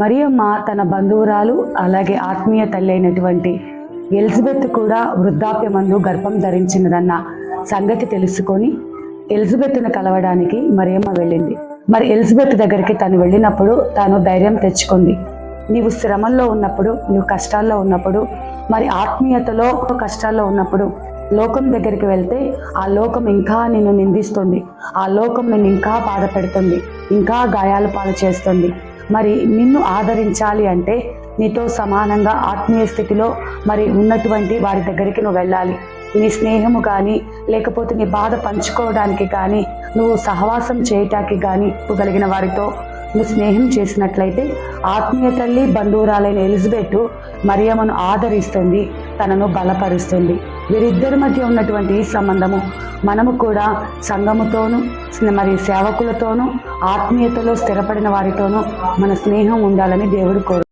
మరియమ్మ తన బంధువురాలు అలాగే ఆత్మీయ తల్లి అయినటువంటి ఎలిజబెత్ కూడా వృద్ధాప్యమందు గర్భం ధరించినదన్న సంగతి తెలుసుకొని ఎలిజబెత్ను కలవడానికి మరియమ్మ వెళ్ళింది. మరి ఎలిజబెత్ దగ్గరికి తను వెళ్ళినప్పుడు తాను ధైర్యం తెచ్చుకుంది. నీవు శ్రమల్లో ఉన్నప్పుడు, నీవు కష్టాల్లో ఉన్నప్పుడు, మరి ఆత్మీయతలో కష్టాల్లో ఉన్నప్పుడు లోకం దగ్గరికి వెళ్తే ఆ లోకం ఇంకా నిన్ను నిందిస్తుంది, ఆ లోకం నిన్ను ఇంకా బాధ పెడుతుంది, ఇంకా గాయాలు పాలు చేస్తుంది. మరి నిన్ను ఆదరించాలి అంటే నీతో సమానంగా ఆత్మీయ స్థితిలో మరి ఉన్నటువంటి వారి దగ్గరికి నువ్వు వెళ్ళాలి. నీ స్నేహము కానీ లేకపోతే నీ బాధ పంచుకోవడానికి కానీ నువ్వు సహవాసం చేయటానికి కానీ కలిగిన వారితో నువ్వు స్నేహం చేసినట్లయితే ఆత్మీయ తల్లి బంధువురాలైన ఎలిజబెత్ మరియమ్మను ఆదరిస్తుంది, తనను బలపరుస్తుంది. వీరిద్దరి మధ్య ఉన్నటువంటి ఈ సంబంధము మనము కూడా సంఘముతోనూ మరి సేవకులతోనూ ఆత్మీయతలో స్థిరపడిన వారితోనూ మన స్నేహం ఉండాలని దేవుడు కోరు.